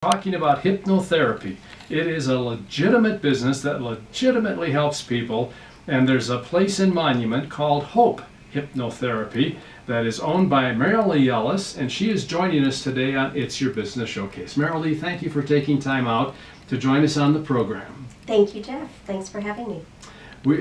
Talking about hypnotherapy. It is a legitimate business that legitimately helps people, and there's a place in Monument called Hope Hypnotherapy that is owned by Merrilee Ellis, and she is joining us today on It's Your Business Showcase. Merrilee, thank you for taking time out to join us on the program. Thank you, Jeff. Thanks for having me.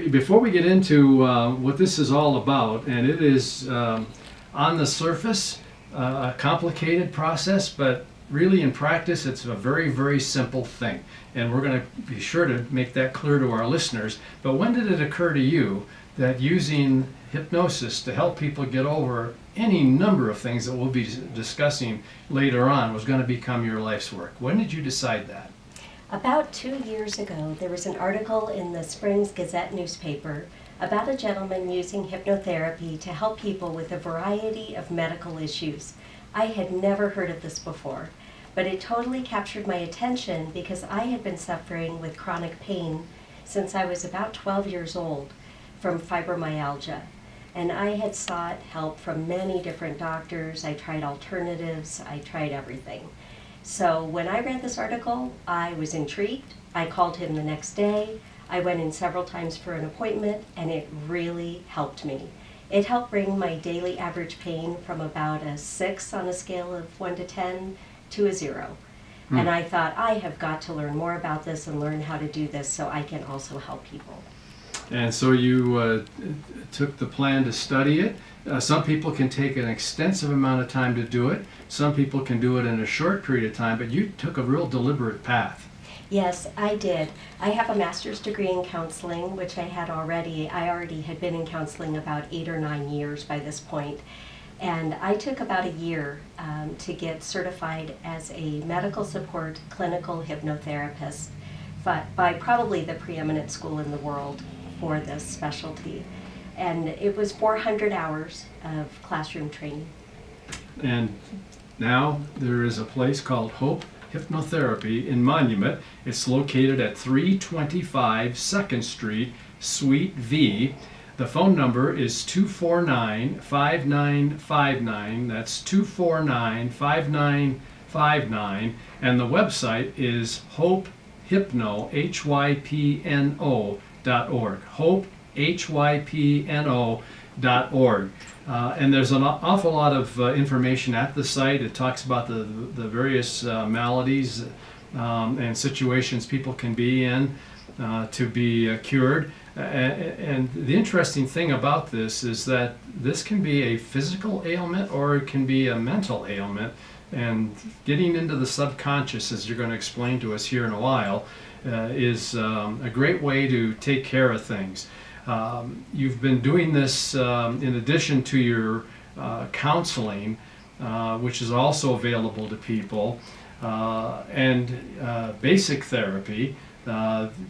Before we get into what this is all about, and it is on the surface a complicated process, but really in practice it's a very, very simple thing. And we're going to be sure to make that clear to our listeners. But when did it occur to you that using hypnosis to help people get over any number of things that we'll be discussing later on was going to become your life's work? When did you decide that? About 2 years ago, there was an article in the Springs Gazette newspaper about a gentleman using hypnotherapy to help people with a variety of medical issues. I had never heard of this before, but it totally captured my attention because I had been suffering with chronic pain since I was about 12 years old from fibromyalgia. And I had sought help from many different doctors. I tried alternatives, I tried everything. So when I read this article, I was intrigued. I called him the next day. I went in several times for an appointment, and it really helped me. It helped bring my daily average pain from about a 6 on a scale of 1 to 10 to a 0. And I thought, I have got to learn more about this and learn how to do this so I can also help people. And so you took the plan to study it. Some people can take an extensive amount of time to do it. Some people can do it in a short period of time, but you took a real deliberate path. Yes, I did. I have a master's degree in counseling, which I had already. I already had been in counseling about 8 or 9 years by this point. And I took about a year to get certified as a medical support clinical hypnotherapist by probably the preeminent school in the world for this specialty. And it was 400 hours of classroom training. And now there is a place called Hope Hypnotherapy in Monument. It's located at 325 2nd Street, Suite V. The phone number is 249-5959. That's 249-5959. And the website is hopehypno, HYPNO.org. hopehypno.org. And there's an awful lot of information at the site. It talks about the various maladies and situations people can be in to be cured. And the interesting thing about this is that this can be a physical ailment or it can be a mental ailment. And getting into the subconscious, as you're going to explain to us here in a while, is a great way to take care of things. You've been doing this in addition to your counseling, which is also available to people, and basic therapy.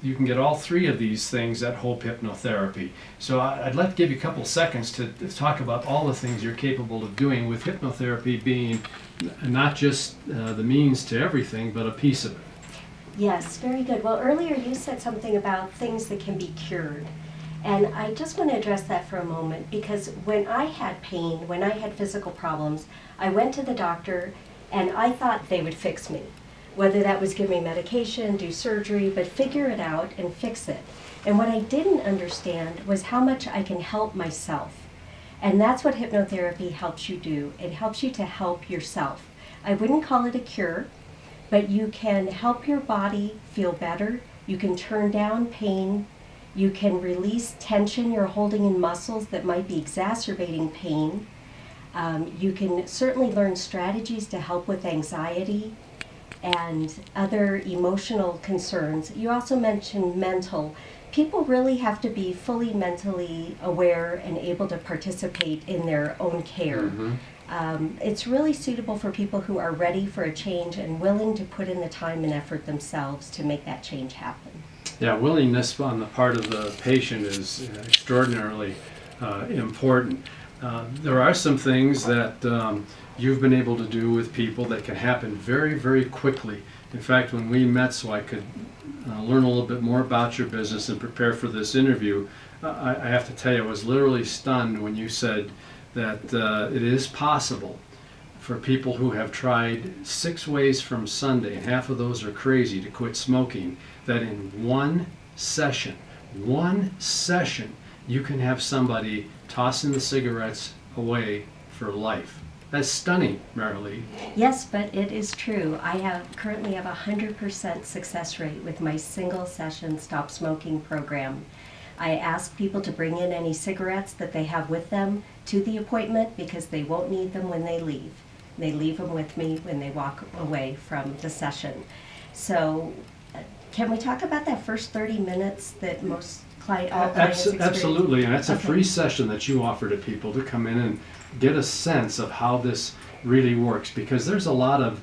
You can get all three of these things at Hope Hypnotherapy. So I'd like to give you a couple seconds to talk about all the things you're capable of doing, with hypnotherapy being not just the means to everything, but a piece of it. Yes, very good. Well, earlier you said something about things that can be cured. And I just want to address that for a moment, because when I had pain, when I had physical problems, I went to the doctor and I thought they would fix me. Whether that was give me medication, do surgery, but figure it out and fix it. And what I didn't understand was how much I can help myself. And that's what hypnotherapy helps you do. It helps you to help yourself. I wouldn't call it a cure, but you can help your body feel better. You can turn down pain. You can release tension you're holding in muscles that might be exacerbating pain. You can certainly learn strategies to help with anxiety and other emotional concerns. You also mentioned mental. People really have to be fully mentally aware and able to participate in their own care. Mm-hmm. It's really suitable for people who are ready for a change and willing to put in the time and effort themselves to make that change happen. Yeah, willingness on the part of the patient is extraordinarily important. There are some things that you've been able to do with people that can happen very, very quickly. In fact, when we met so I could learn a little bit more about your business and prepare for this interview, I have to tell you, I was literally stunned when you said that it is possible for people who have tried 6 ways from Sunday, and half of those are crazy, to quit smoking, that in one session, you can have somebody tossing the cigarettes away for life. That's stunning, Merrilee. Yes, but it is true. I currently have a 100% success rate with my single session stop smoking program. I ask people to bring in any cigarettes that they have with them to the appointment because they won't need them when they leave. They leave them with me when they walk away from the session. So can we talk about that first 30 minutes that all clients experience? Absolutely, and that's a Okay. free session that you offer to people to come in and get a sense of how this really works, because there's a lot of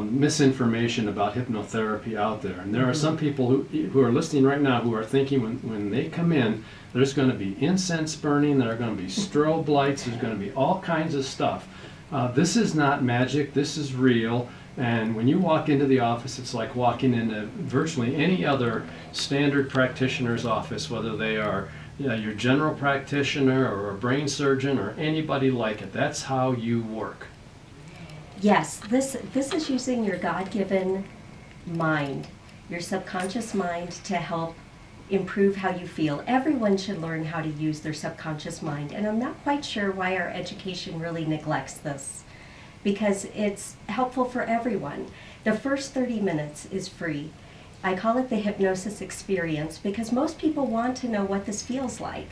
misinformation about hypnotherapy out there, and there are some people who are listening right now who are thinking when they come in, there's going to be incense burning, there are going to be strobe lights, there's going to be all kinds of stuff. This is not magic, this is real, and when you walk into the office, it's like walking into virtually any other standard practitioner's office, whether they are your general practitioner or a brain surgeon or anybody like it. That's how you work. Yes, this is using your God-given mind, your subconscious mind, to help improve how you feel. Everyone should learn how to use their subconscious mind, and I'm not quite sure why our education really neglects this, because it's helpful for everyone. The first 30 minutes is free. I call it the hypnosis experience because most people want to know what this feels like.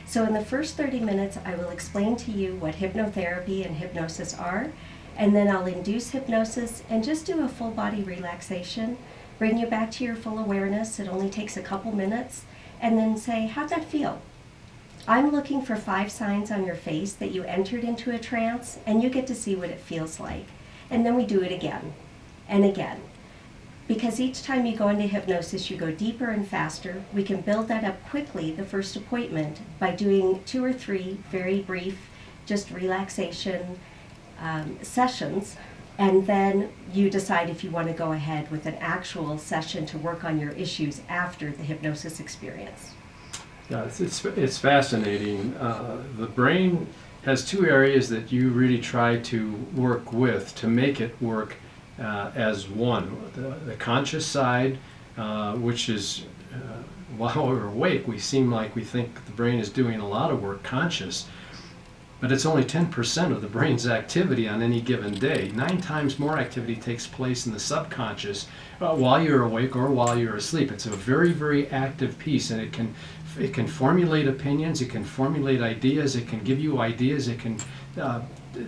So in the first 30 minutes, I will explain to you what hypnotherapy and hypnosis are, and then I'll induce hypnosis and just do a full body relaxation, bring you back to your full awareness. It only takes a couple minutes, and then say, how'd that feel? I'm looking for 5 signs on your face that you entered into a trance, and you get to see what it feels like. And then we do it again and again. Because each time you go into hypnosis, you go deeper and faster. We can build that up quickly the first appointment by doing 2 or 3 very brief, just relaxation sessions, and then you decide if you want to go ahead with an actual session to work on your issues after the hypnosis experience. Yeah, it's fascinating. The brain has 2 areas that you really try to work with to make it work as one. The conscious side, which is, while we're awake, we seem like we think the brain is doing a lot of work conscious, but it's only 10% of the brain's activity on any given day. 9 times more activity takes place in the subconscious while you're awake or while you're asleep. It's a very, very active piece, and it can formulate opinions, it can formulate ideas, it can give you ideas, it can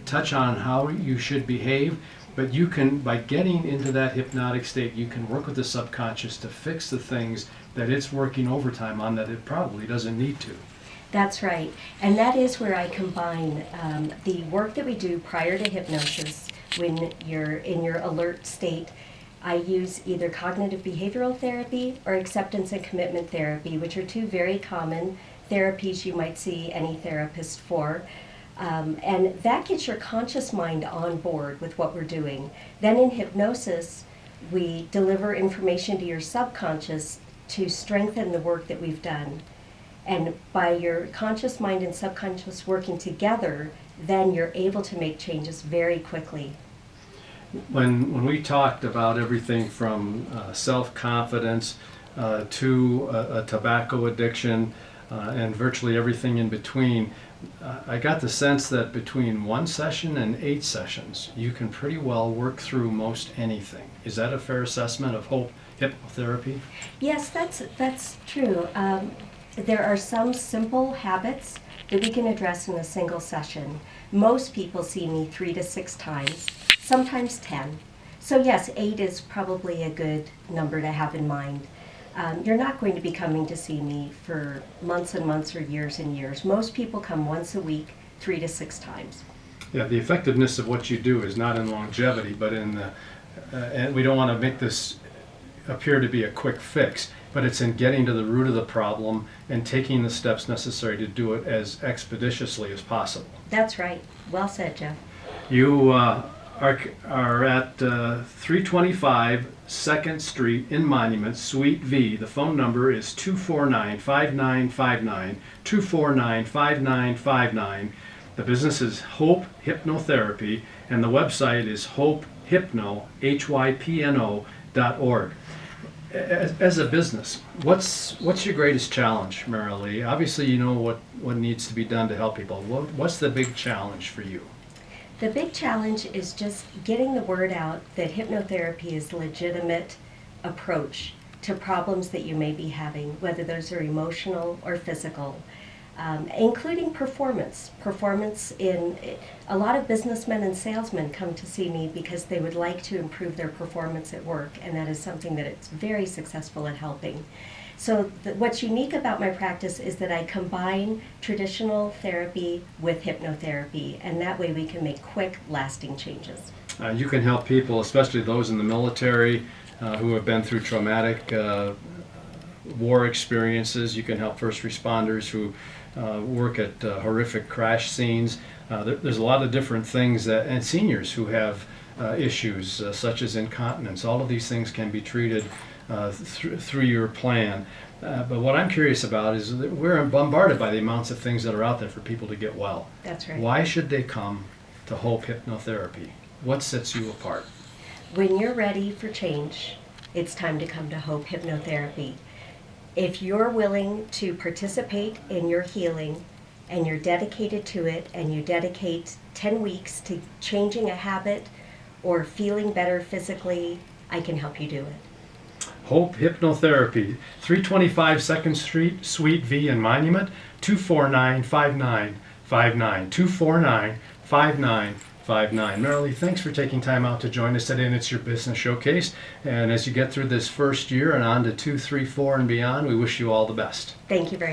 touch on how you should behave. But you can, by getting into that hypnotic state, you can work with the subconscious to fix the things that it's working overtime on that it probably doesn't need to. That's right. And that is where I combine the work that we do prior to hypnosis. When you're in your alert state, I use either cognitive behavioral therapy or acceptance and commitment therapy, which are 2 very common therapies you might see any therapist for. And that gets your conscious mind on board with what we're doing. Then in hypnosis, we deliver information to your subconscious to strengthen the work that we've done. And by your conscious mind and subconscious working together, then you're able to make changes very quickly. When we talked about everything from self-confidence to a tobacco addiction and virtually everything in between, I got the sense that between 1 session and 8 sessions, you can pretty well work through most anything. Is that a fair assessment of whole hypnotherapy? Yes, that's true. There are some simple habits that we can address in a single session. Most people see me 3 to 6 times, sometimes 10. So yes, 8 is probably a good number to have in mind. You're not going to be coming to see me for months and months or years and years. Most people come once a week, 3 to 6 times. Yeah, the effectiveness of what you do is not in longevity, but in the, and we don't want to make this appear to be a quick fix, but it's in getting to the root of the problem and taking the steps necessary to do it as expeditiously as possible. That's right. Well said, Jeff. You are at 325 2nd Street in Monument, Suite V. The phone number is 249-5959, 249-5959. The business is Hope Hypnotherapy, and the website is hopehypno, HYPNO.org. As a business, what's your greatest challenge, Merrilee? Obviously, you know what needs to be done to help people. What's the big challenge for you? The big challenge is just getting the word out that hypnotherapy is a legitimate approach to problems that you may be having, whether those are emotional or physical, including performance. Performance in a lot of businessmen and salesmen come to see me because they would like to improve their performance at work, and that is something that it's very successful at helping. So what's unique about my practice is that I combine traditional therapy with hypnotherapy, and that way we can make quick, lasting changes. You can help people, especially those in the military who have been through traumatic war experiences. You can help first responders who work at horrific crash scenes. There's a lot of different things and seniors who have issues such as incontinence. All of these things can be treated through your plan. But what I'm curious about is that we're bombarded by the amounts of things that are out there for people to get well. That's right. Why should they come to Hope Hypnotherapy? What sets you apart? When you're ready for change, it's time to come to Hope Hypnotherapy. If you're willing to participate in your healing and you're dedicated to it and you dedicate 10 weeks to changing a habit or feeling better physically, I can help you do it. Hope Hypnotherapy, 325 2nd Street, Suite V in Monument, 249-5959, 249-5959. Merrilee, thanks for taking time out to join us today, and it's your business showcase. And as you get through this first year and on to 2, 3, 4 and beyond, we wish you all the best. Thank you very much.